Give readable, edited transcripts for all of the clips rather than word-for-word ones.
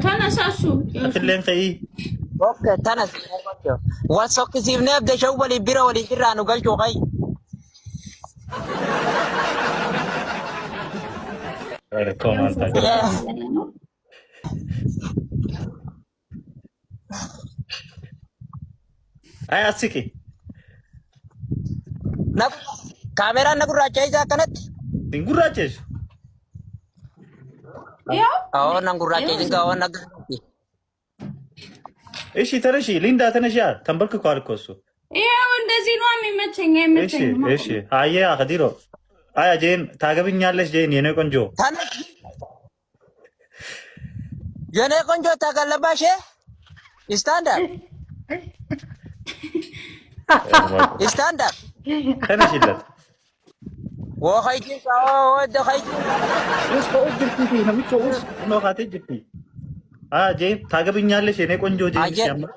ተነሳሱ አክለን ከይ ኦኬ ተነስ ወሶክ ሲብነ በደው ወሊ ቢራ ወሊ ቢራ ነው ገልጮ ከይ አይ አስቂ ካሜራ ነጉራቻ ይዛ ከነት ድንጉራቸሽ ያው አዎ ነጉራቻ ይዛ ወና እሺ ተነሺ ሊንዳ ተነሺ ተንበርክኳል እኮ እሱ ያው እንደዚህ ነው የሚመቸኝ እሺ አየ አኸዲሮ አያ ጄን ታገብኛለሽ ጄን የኔ ቆንጆ የኔ ቆንጆ ታገለባሽ ስታንዳርድ ተነሺለት ወኸይጂ ወደ ኸይጂ እስኮ ነምቾስ ነው ካቴጅቲ ጄን ታገብኛለሽ የኔ ቆንጆ ጄን ሲያምር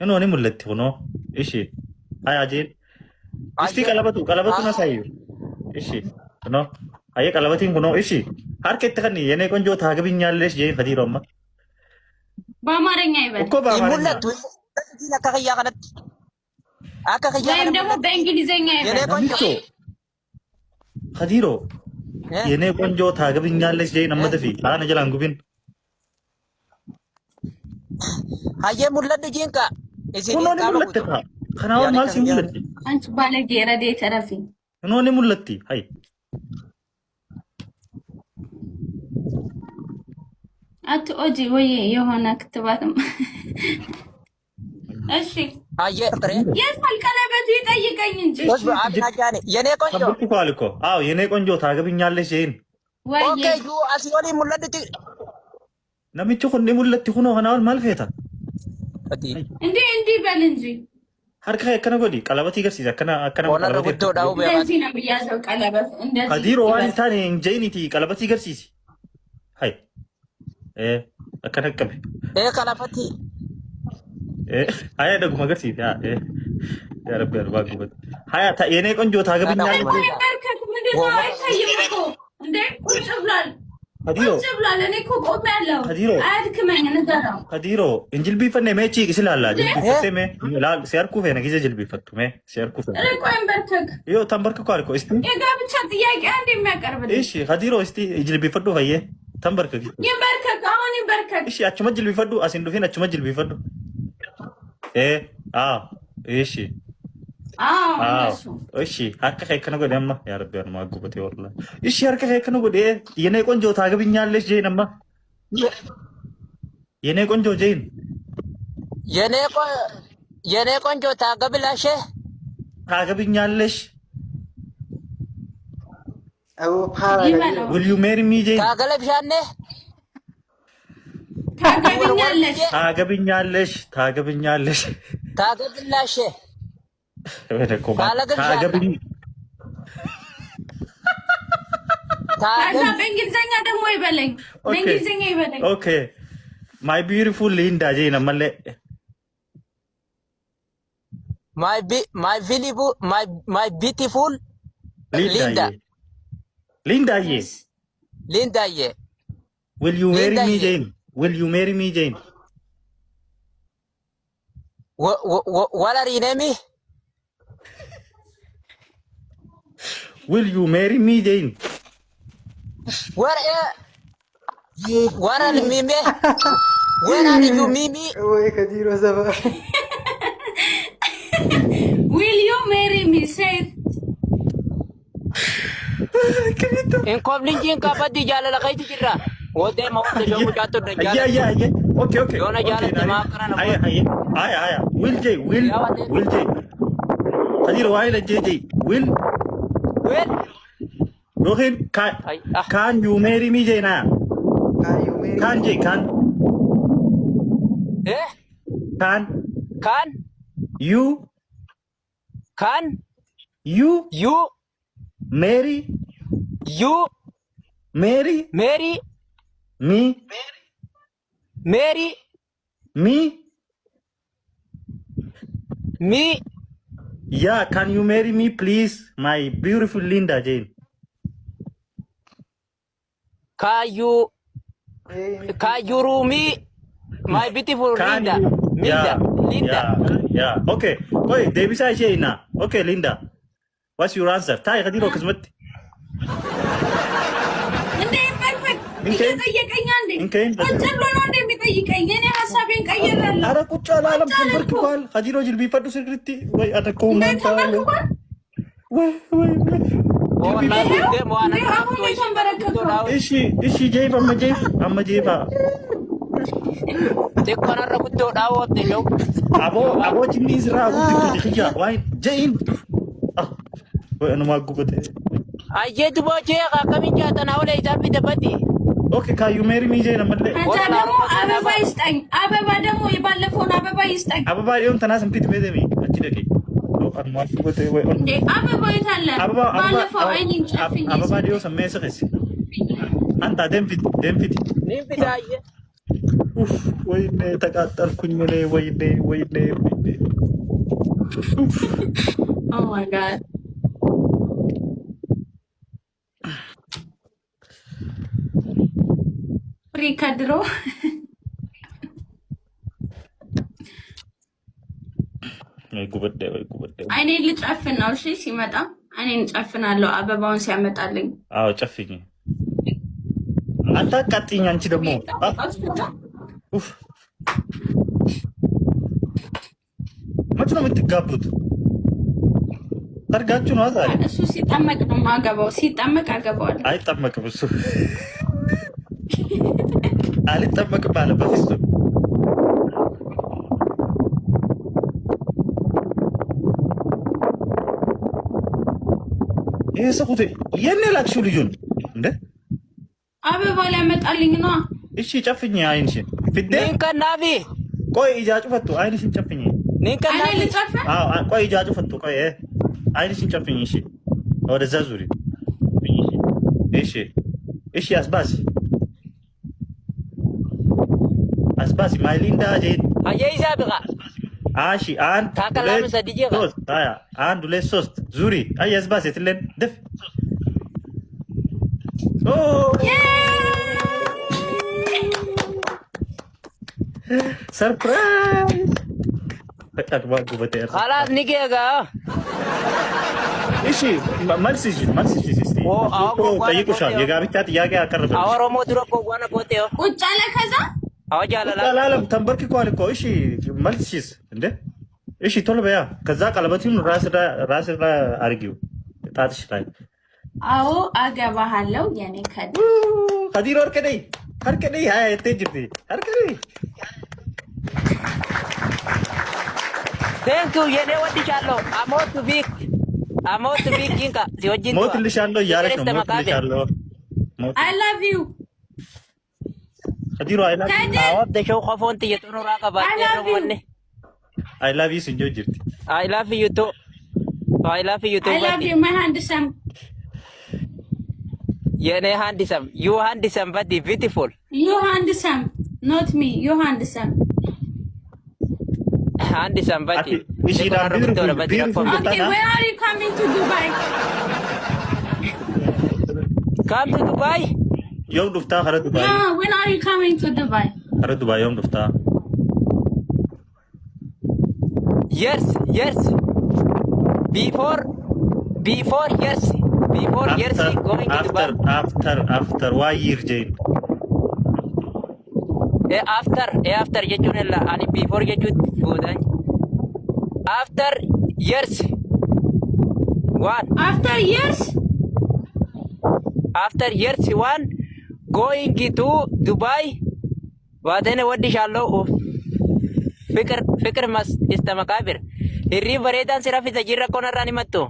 እኔ ሙለት ሆኖ እሺ አያ ጄን እስቲ ቀለበቱን አሳዩ እሺ ኖ አየ ቀለበቲን ሆኖ እሺ አርኬት ከኒ የኔ ቆንጆ ታገብኛለሽ ጄን ከዲሮማ በአማርኛ ይበል እኮ በአማርኛ ሙለት አካኸያ ከነት አካኸያ ወይም ደግሞ በእንግሊዘኛ የኔ ይበል ቆንጆ ከዲሮ የኔ ቆንጆ ታገብኛለሽ ጄን አመደፊ አነ ጀላን ጉቢን አየ ሙለት ጂንካ እዚህ ሁኖ ሙለት ከናው ማልሲ ሙለት አንቺ ባለጌ ረዴ ተረፊ ሁኖ ሙለት አይ አት ኦጂ ወይ የሆነ ክትባትም እሺ አየ ጥሬ የሳል ቀለበቱ ይጠይቀኝ እንጂ አናጃኔ የኔ ቆንጆ ተብኩኳል እኮ አዎ የኔ ቆንጆ ታገብኛለሽ ጄን ኦኬ ዩ አሲዮሊ ሙለት ነምቹ ሁኔ ሙለት ሆኖ ሆናል ማልፈታ እንዴ በል እንጂ harka akkana godhi qalabatii garsiisa akkana ወነረ ጉዶ ዳው እንደዚህ ነው ብያዘው ቀለበት እንደዚህ ከዲሮ ዋን ታኔ እንጀይኒቲ ቀለባtii garsiisi hay akkana qabe ቀለበቲ ሀያ ደግሞ garsiisi ያ ረቢ አርባ ጉበት ሀያ የኔ ቆንጆ ታገብኛለሽ ምንድነው አይታይም እኮ እንዴ ቁጭ ብሏል ከዲሮ እኔ እኮ ቆሜያለሁ አያድክመኝ እንደዛው ከዲሮ እንጅልቢፈኔ ሜቺ ይስላላ ጅልቢፈቴ ላል ሲያርኩ ፈነ ጊዜ ጅልቢፈቱ ሲያርኩ ፈነ ቆይም በርተክ ዮ ተንበርክኮ አልኮ እስቲ የጋብቻ ጥያቄ አንድ የሚያቀርብልኝ እሺ ከዲሮ እስቲ ጅልቢፈዱ ፈየ ተንበርክክ ይንበርከክ አሁን ይንበርከክ እሺ አችመ ጅልቢፈዱ አሲንዱፊን አችመ ጅልቢፈዱ አዎ እሺ እሺ harka kee kana godhe amma yaa rabbi anuma gubbate walla እሺ harka kee kana godhe የኔ ቆንጆ ታገብኛለሽ ጄን amma የኔ ቆንጆ ጄን የኔ ቆንጆ ታገብኛለሽ አው ፓራ will you marry me ጄን ታገብኛለሽ በእንግሊዘኛ ደግሞ ይበለኝ በእንግሊዘኛ ይበለኝ ኦኬ ማይ ቢዩቲፉል ሊንዳ ጄን አመለ ማይ ቢዩቲፉል ሊንዳዬ will you marry me ጄን what are your name will you marry me ጄን what are mimi where are you mimi ወይ ከዲሮ ዘባ will you marry me say in koblingin ka badi jalala kay tira wode mawde jomu jatto dajala ya okay yona jala ma karana aya will j kadiru wayla j will rohin can you marry me jena can you marry me yeah can you marry me please my beautiful Linda Jane Can you Kajurumi, my beautiful Linda. Linda. Yeah. Okay. Koi, Devisa Jaina. Okay, Linda. What's your answer? Tai Kadiro Kismet. እንዴ ፐርፌክት እየጠየቀኝ አንዴ ቁጭ ብሎ ነው እንደሚጠይቀኝ እኔ ሀሳቤን ቀይሬያለሁ። ኧረ ቁጭ አላለም ተንበርክኳል። ከዲሮ ጅል ቢፈዱ ስክሪቲ ወይ አተኮማንታ እሺ ጀይባ አመጀይባ Tekonar kudo dawot ni lo. Abo jinis ra kudo dikhya wai jain. Wai anu magu bate. Aje tu boche ka kami jata na wala isabi dabati. Okay, ka you marry me jain amadle. አንተ ደግሞ አበባ ይስጠኝ። አበባ ደግሞ የባለፈውን አበባ ይስጠኝ። አበባ ይሁን ተናስም ፒት ሜደሚ አንቺ ደቂ anu magu bate wai on. አበባ የታለ? ባለፈው አይኒን ጨፍኝ። አበባ ዲዮ ሰሜሰስ አንተ ደምፊት Nimpidaye. ወይኔ ተቃጠልኩኝ እኔ ወይኔ ኦ ማይ ጋድ ሪካድሮ ወይ ጉበደ አይኔን ልጨፍን ነው። እሺ ሲመጣ አይኔን ጨፍናለሁ አበባውን ሲያመጣልኝ። አዎ ጨፍኝ። አታቃጥኝ አንቺ ደግሞ መች ነው የምትጋቡት? ሰርጋችሁ ነው ዛሬ? እሱ ሲጠመቅ ነው የማገባው። ሲጠመቅ አገባዋለሁ። አይጠመቅም እሱ አልጠመቅም አለ በፊት ይሄ ሰኩት የኔ ላክሹ ልጁን እንደ አበባ ሊያመጣልኝ ነው። እሺ ጨፍኝ አይንሽን ፍዴ Ninkannabi. ቆይ ኢጃጩ ፈቱ አይንሽን ጨፍኝ። አይኔን Ninkannabi. ልጨፍን? አዎ ቆይ ኢጃጩ ፈቱ ቆይ አይንሽን ጨፍኝ። እሺ ወደዛ ዙሪ። እሺ አስባሲ ማይ ሊንዳ ጄት Aje isabiqa. አሺ አንድ Takalamu sadije ka. ሶስት ታያ አንድ ሁለት ሶስት ዙሪ አይ አስባሲ ትለን ደፍ ኦ ሰርፕራይዝ በቃ ጉበቴ Khalas nigega. እሺ መልስሽ እስቲ ጠይቁሻል። የጋብቻ ጥያቄ አቀረበልሽ። Aworomo duro ko wana koteo. ቁጭ አለ። ከዛ Awajala la. አላለም ተንበርክኳል እኮ። እሺ መልስሽስ እንደ እሺ ቶሎ በያ። ከዛ ቀለበቱን ራስ ላይ አርጊው ጣትሽ ላይ። አዎ አገባሃለሁ የኔ ከዲሮ አርከደይ አይ ተጅርቲ አርከደይ Thank you yene wadichallo. Amotu big inka. Siwajin. ሞትልሻለሁ እያለች ነው። ሞትልሻለሁ I love you ከዲሮ አይ ላቭ ዩ Awab de show khafonti yetono raka ba. I love you. አይ ላቭ ዩ ስንጆ ጅርቲ I love you too. I love you too. I love you my handsome. Yene handsome. You handsome but beautiful. You handsome not me. You handsome. Handsome but. Is she not beautiful? Okay, where are you coming to Dubai? Come to Dubai. يوم دفتها خرج دبي. Yeah, when are you coming to Dubai? خرج دبي يوم دفتها. Yes. Before years going to Dubai. After why year Jane? After jejunella ani before jejut bodan. After years. One. After years? After years one going to Dubai. Wadene wadishallo. Fikir mas istamakabir. Hirri baredan sirafi tajira konarani mattu.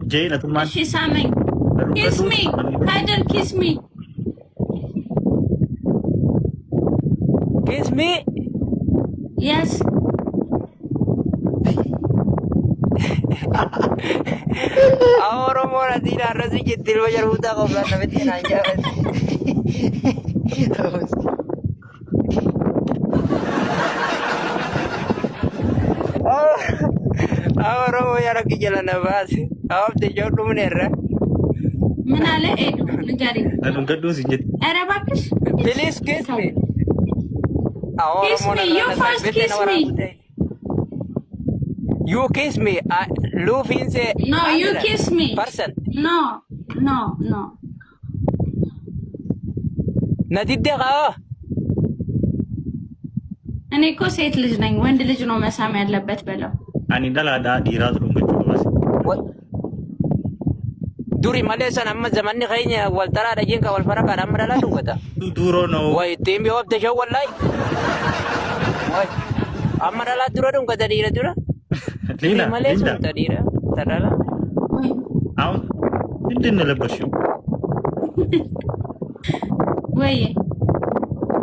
Jane atuman. She's coming. Kiss me. Haidar, kiss me. Kiss me. Yes. Ahora mora tira rasi jitil bajar buta ko plan namin tinanya. Ahora mo yara kijala na bas. Awap de jauh tu menerra. ምን አለ ኤዱ ንገሪኝ። ገዱ ሲጀት ኧረ እባክሽ Please kiss me. Kiss me. You first kiss me. You kiss me. Love is a No, you kiss me. person. No. Nadidde ka. እኔ እኮ ሴት ልጅ ነኝ። ወንድ ልጅ ነው መሳም ያለበት በለው። Ani dalaadhaa dhiiraatu dhungachuu qabas. Duri malee san amma zamanni keenya wal taraa dhajiin ka wal fara kan amma dhalaa dhungata. Duroo noo. Way ittiin biyya wabta shan wallahi. Way amma dhalaa dura dhungata dhiira dura. Duri malee sun ta dhiira ta dhala. አሁን ምንድን ነው የለበሽው? ወይ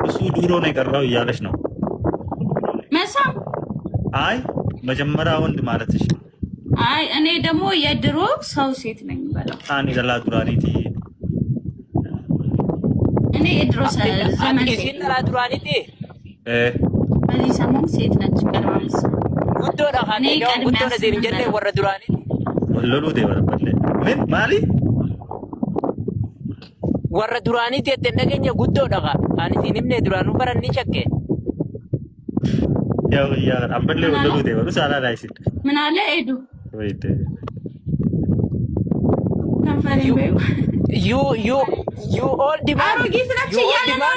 እሱ ድሮ ነው የቀረው እያለች ነው። መሳም አይ መጀመሪያ ወንድ ማለትሽ። አይ እኔ ደግሞ የድሮ ሰው ሴት ነኝ በለው። አኒ ደላ ዱራኒቲ እኔ የድሮ ዘመን ሴት ደላ ዱራኒቲ በዚህ ሰሞን ሴት ነች። ቀድማምስ ጉዶ ዳኻኔ ያው ጉዶ ነዚን ጀለ ወረ ዱራኒቲ ወለሉ ደበረበለ ምን ማሊ ወረ ዱራኒቲ የተነገኘ ጉዶ ዳኻ አንቲንም ነ ዱራኑ በረኒ ቸከ ያው ያ አበለ ወለሉ ደበሩ ሳላ ላይሲ ምን አለ ኤዱ ወይደ you all demand አሮጊት ነች እያለ ነው።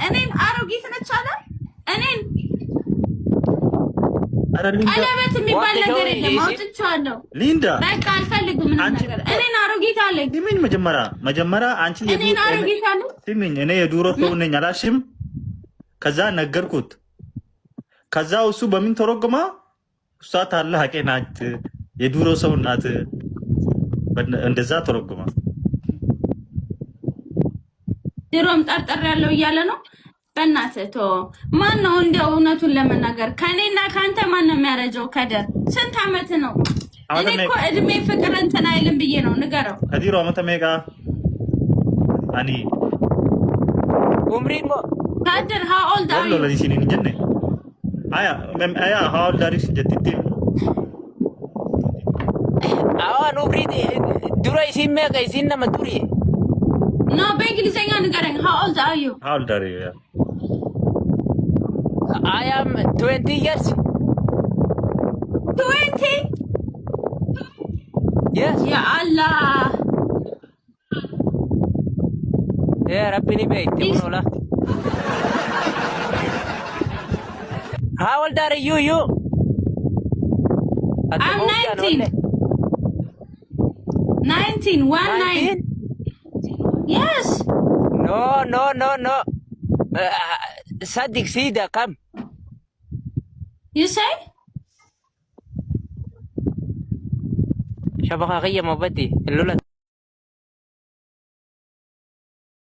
እኔን አሮጊት ነች አለ። እኔን ቀለበት የሚባል ነገር የለም አውጥቼዋለሁ። ሊንዳ በቃ አልፈልግም ምንም ነገር። እኔን አሮጊት አለኝ። ምን መጀመሪያ አንቺ እኔን አሮጊት አለ። ስሚኝ እኔ የዱሮ ሰው ነኝ አላሽም። ከዛ ነገርኩት። ከዛ እሱ በምን ተረጎማ እሷ ታለ ሀቄ ናት የዱሮ ሰው ናት እንደዛ ተረጎማ። ድሮም ጠርጠር ያለው እያለ ነው። በእናትህ ቶ ማን ነው እንደው እውነቱን ለመናገር ከኔና ካንተ ማን ነው የሚያረጀው? ከደር ስንት አመት ነው? እኔ እኮ እድሜ ፍቅር እንትን አይልም ብዬ ነው ንገረው። ከዲሮ አመት ሜጋ አኒ ኡምሪ ሞ ካደር how old are you? ለዚህ ሲኒ እንጀነ አያ how old are you ጀትቲ አዋን ኡምሪ ዱራ ኢሲን ሜጋ ኢሲን ነመ ዱሪ No, በእንግሊዘኛ ንገረኝ። how old are you? how old are you? I am 20 years. 20? Yes. Ya Allah. Ya Rabbi ni beekti kunuula. How old are you? I'm 19. 19. 19? Yes. No. Sadik Sida, come. You say? Siya baka kaya mabati. Lula.